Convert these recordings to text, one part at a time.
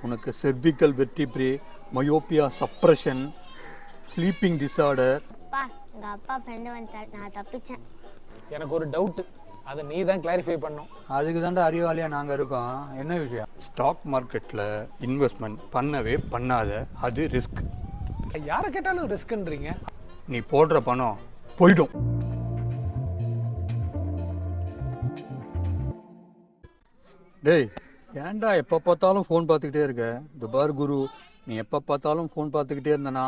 உனக்கு cervical vertebrae, myopia suppression, sleeping disorder. அப்பா எங்கள் அப்பா ஃப்ரெண்டு வந்துட்டார், நான் தப்பிச்சேன். எனக்கு ஒரு டவுட்டு, அதை நீ தான் கிளாரிஃபை பண்ணும். அதுக்கு தாண்டா அறிவாளியாக நாங்கள் இருக்கோம். என்ன விஷயம்? ஸ்டாக் மார்க்கெட்டில் இன்வெஸ்ட்மெண்ட் பண்ணவே பண்ணாத, அது ரிஸ்க். யாரை கேட்டாலும் ரிஸ்க்குன்றீங்க. நீ போடுற பணம் போயிடும். டேய், ஏன்டா எப்போ பார்த்தாலும் ஃபோன் பார்த்துக்கிட்டே இருக்க? இந்த பார் குரு, நீ எப்போ பார்த்தாலும் ஃபோன் பார்த்துக்கிட்டே இருந்தனா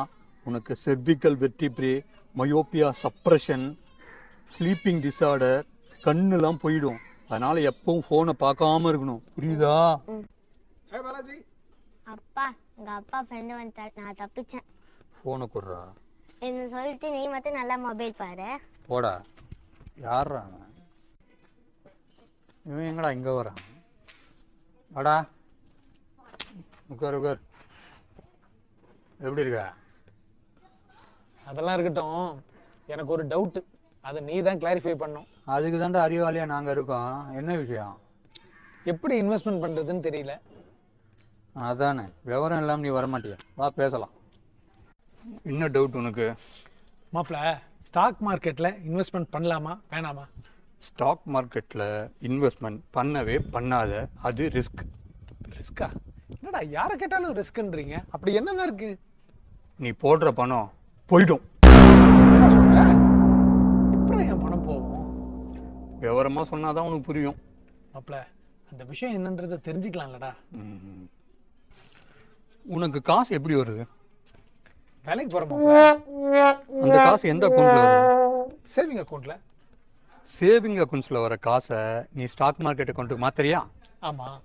உனக்கு cervical vertebrae, myopia suppression, sleeping disorder, கண்ணுலாம் போயிடும். அதனால் எப்பவும் ஃபோனை பார்க்காம இருக்கணும், புரியுதா? பாலாஜி, அப்பா எங்கள் அப்பா ஃப்ரெண்டு வந்துட்டார், நான் தப்பிச்சேன். ஃபோனை கொடுறா. என்ன சொல்லிட்டு நீ மட்டும் நல்லா மொபைல் பாரு. போடா. யார்ரா அவன்? இவன் எங்கடா இங்கே வரான்? வாடா, உட்கார் உட்கார். எப்படி இருக்க? அதெல்லாம் இருக்கட்டும், எனக்கு ஒரு டவுட்டு, அதை நீ தான் கிளாரிஃபை பண்ணும். அதுக்கு தாண்டா அறிவாளியாக நாங்கள் இருக்கோம். என்ன விஷயம்? எப்படி இன்வெஸ்ட்மெண்ட் பண்ணுறதுன்னு தெரியல. அதானே, விவரம் இல்லாமல் நீ வரமாட்டியா? வா பேசலாம். என்ன டவுட் உனக்கு? மாப்பிள்ள, ஸ்டாக் மார்க்கெட்டில் இன்வெஸ்ட்மெண்ட் பண்ணலாமா வேணாமா? ஸ்டாக் மார்க்கெட்டில் இன்வெஸ்ட்மெண்ட் பண்ணவே பண்ணாத, அது ரிஸ்க். ரிஸ்கா? என்னடா யாரை கேட்டாலும் ரிஸ்க்குன்றீங்க. அப்படி என்னதான் இருக்கு? நீ போடுற பணம் போயிடும். என்ன சொல்ற? அப்புறம் என் பணம் போகும். விவரமாக சொன்னாதான் உனக்கு புரியும். மாப்பிள்ள, அந்த விஷயம் என்னன்றதை தெரிஞ்சுக்கலாம்லடா. உனக்கு காசு எப்படி வருது? வேலைக்கு போகிற மாப்பிள்ள, அந்த காசு எந்த அக்கௌண்ட்டில் வருது? சேவிங் அக்கௌண்ட்ல. சேவிங் அக்கௌண்ட்ஸில் வர காசை நீ ஸ்டாக் மார்க்கெட் அக்கௌண்ட்டுக்கு மாத்துறியா? ஆமாம்.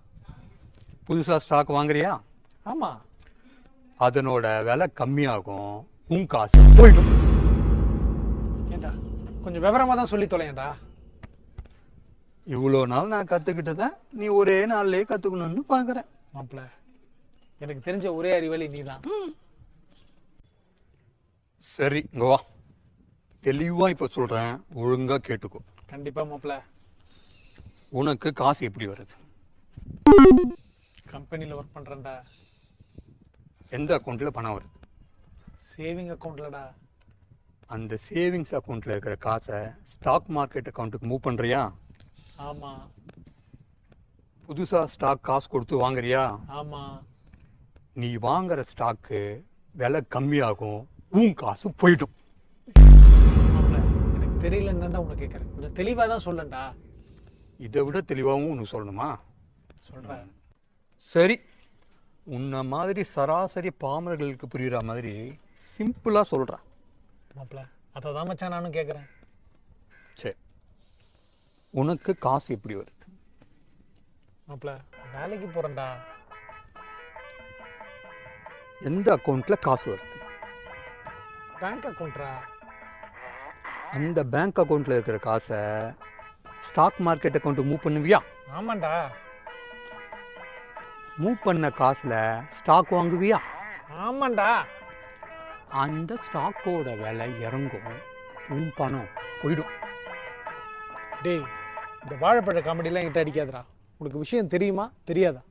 புதுசாக ஸ்டாக் வாங்குறியா? ஆமாம். அதனோட விலை கம்மியாகும், உன் காசு போயிடும். ஏண்டா கொஞ்சம் விவரமாக தான் சொல்லி தொலையேண்டா. இவ்வளோ நாள் நான் கற்றுக்கிட்டதை நீ ஒரே நாள்லேயே கற்றுக்கணும்னு பார்க்குறேன். மாப்பிள்ள, எனக்கு தெரிஞ்ச ஒரே அறிவாளி நீ தான். சரி, இங்கே வா. தெளிவாக இப்போ சொல்கிறேன், ஒழுங்காக கேட்டுக்கோ. கண்டிப்பாக மாப்பிள்ள. உனக்கு காசு எப்படி வருது? கம்பெனியில் ஒர்க் பண்ணுறேன்டா. எந்த அக்கௌண்ட்டில் பணம் வருது? சேவிங் அக்கௌண்ட்லடா. அந்த சேவிங்ஸ் அக்கௌண்ட்டில் இருக்கிற காசை ஸ்டாக் மார்க்கெட் அக்கௌண்ட்டுக்கு மூவ் பண்ணுறியா? ஆமாம். புதுசாக ஸ்டாக் காசு கொடுத்து வாங்குறியா? ஆமாம். நீ வாங்குற ஸ்டாக்கு விலை கம்மியாகும், உன் காசு போயிடும். மாப்பிள்ள, எனக்கு தெரியலன்னு தான்டா உனக்கு கேட்குறேன். கொஞ்சம் தெளிவாக தான் சொல்லண்டா. இதை விட தெளிவாகவும் உனக்கு சொல்லணுமா? சொல்கிறேன். சரி, உன்னை மாதிரி சராசரி பாமரர்களுக்கு புரிகிற மாதிரி சிம்பிளாக சொல்கிறேன். மாப்பிள்ள, அதை தான் மச்சான் நானும் கேட்குறேன். சரி, உனக்கு காசு எப்படி வருது? மாப்பிள்ள, வேலைக்கு போகிறேன்டா. எந்த அக்கௌண்ட்டில் காசு வருது? பேங்க் அக்கௌண்ட்ரா. அந்த பேங்க் அக்கௌண்ட்டில் இருக்கிற காசை ஸ்டாக் மார்க்கெட் அக்கௌண்ட்டுக்கு மூவ் பண்ணுவியா? ஆமாண்டா. மூவ் பண்ண காசில் ஸ்டாக் வாங்குவியா? ஆமாண்டா. அந்த ஸ்டாக்கோட விலை இறங்கும், உன் பணம் போயிடும். டேய், இந்த வாழைப்பழ காமெடிலாம் என்கிட்ட அடிக்காதடா. உனக்கு விஷயம் தெரியுமா தெரியாதா?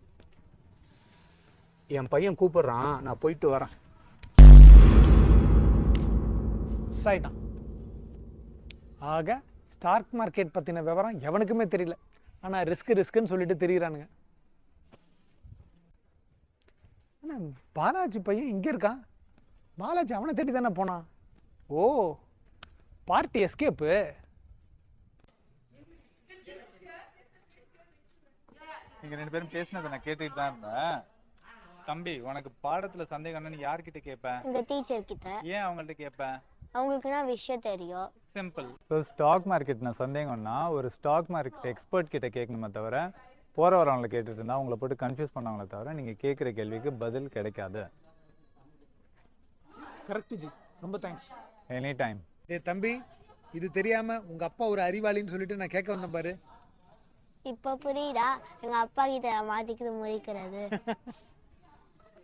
என் பையன் கூப்பிடுறான், நான் போயிட்டு வரேன். மிஸ் ஆயிட்டான். ஆக ஸ்டாக் மார்க்கெட் பற்றின விவரம் எவனுக்குமே தெரியல. ஆனால் ரிஸ்க்குன்னு சொல்லிட்டு தெரியுறானுங்க. ஆனால் பாலாஜி பையன் இங்கே இருக்கான். பாலாஜி அவனை தேடி தானே போனான். ஓ, பார்ட்டி எஸ்கேப்பு. நீங்க ரெண்டு பேரும் பேசினதை நான் கேட்டுட்டு தான் இருந்தேன். தம்பி, உனக்கு பாடத்துல சந்தேகம்னா நீ யார்கிட்ட கேட்ப? இந்த டீச்சர் கிட்ட. ஏன் அவங்கள்ட்ட கேட்ப? அவங்களுக்குன்னா விஷயம் தெரியும். சிம்பிள். ஸோ ஸ்டாக் மார்க்கெட் நான் சந்தேகம்னா ஒரு ஸ்டாக் மார்க்கெட் எக்ஸ்பர்ட் கிட்ட கேட்கணுமே தவிர போற வரவங்களை கேட்டுட்டு இருந்தா அவங்கள போட்டு கன்ஃபியூஸ் பண்ணவங்கள தவிர நீங்க கேட்குற கேள்விக்கு பதில் கிடைக்காது. கரெக்ட் ஜி, ரொம்ப தேங்க்ஸ். Any time. டேய் தம்பி, இது தெரியாம உங்க அப்பா ஒரு அறிவாளின்னு சொல்லிட்டு நான் கேட்க வந்தேன் பாரு. இப்போ புரியுதா எங்கள் அப்பா கிட்ட நான் மாற்றிக்கிறது முழிக்கிறது.